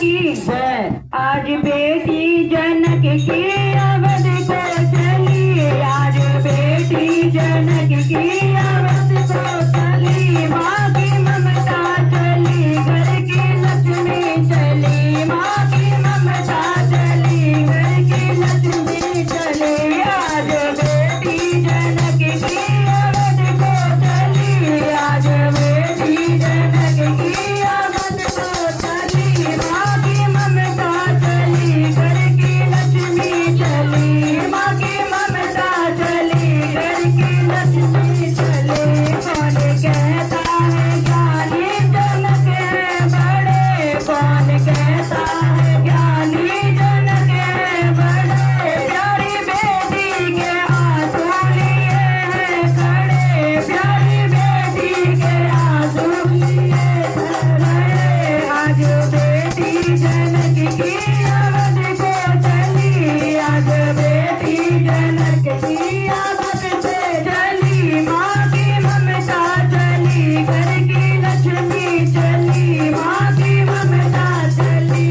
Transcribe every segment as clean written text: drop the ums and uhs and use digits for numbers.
की जय। आज बेटी जनक की अवध को चली, आज बेटी जनक की अवध को चली। माँ की ममता चली, घर की लक्ष्मी चली। माँ की ममता चली, घर की लक्ष्मी चली। आज बेटी जनक की अवध को चली, आज बेटी जनक की अवध को चली। माँ की ममता चली, घर की लक्ष्मी चली। माँ की ममता चली, घर की लक्ष्मी चली। कौन कहता है ज्ञानी जनक है बड़े, कौन कहता है ज्ञानी जनक है बड़े। प्यारी बेटी के आंसू लिए हैं खड़े, प्यारी बेटी के आंसू लिए खड़े। आज बेटी जनक की अवध को चली, आज बेटी जनक की अवध से चली। माँ की ममता चली, घर की लक्ष्मी चली। माँ की ममता चली,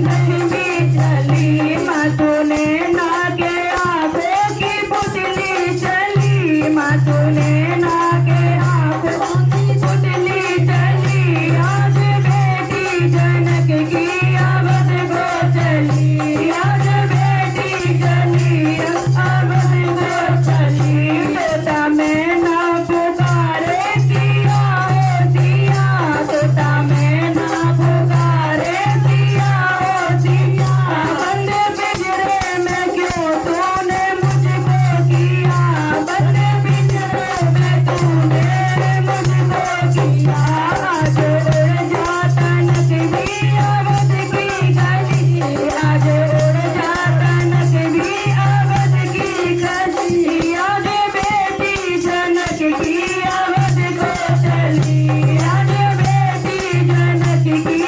लक्ष्मी चली। माँ तूने ना के आंखों की पुतली चली, माँ तूने ना के आंखों की पुतली चली। आज बेटी जनक की अवध को चली, आज बेटी चली अवध को चली। तोता मैं ना पुकारे सिया हो सिया, तोता मैं ना पुकारे सिया हो सिया। बंद पिंजरे में क्यों तूने मुझको किया, बंद पिंजरे में तूने मुझको किया। आज उड़ जा तनक भी अवध की गली, आज उड़ जा तनक भी अवध की गली। आज बेटी जनक की अवध को चली, आज बेटी जनक की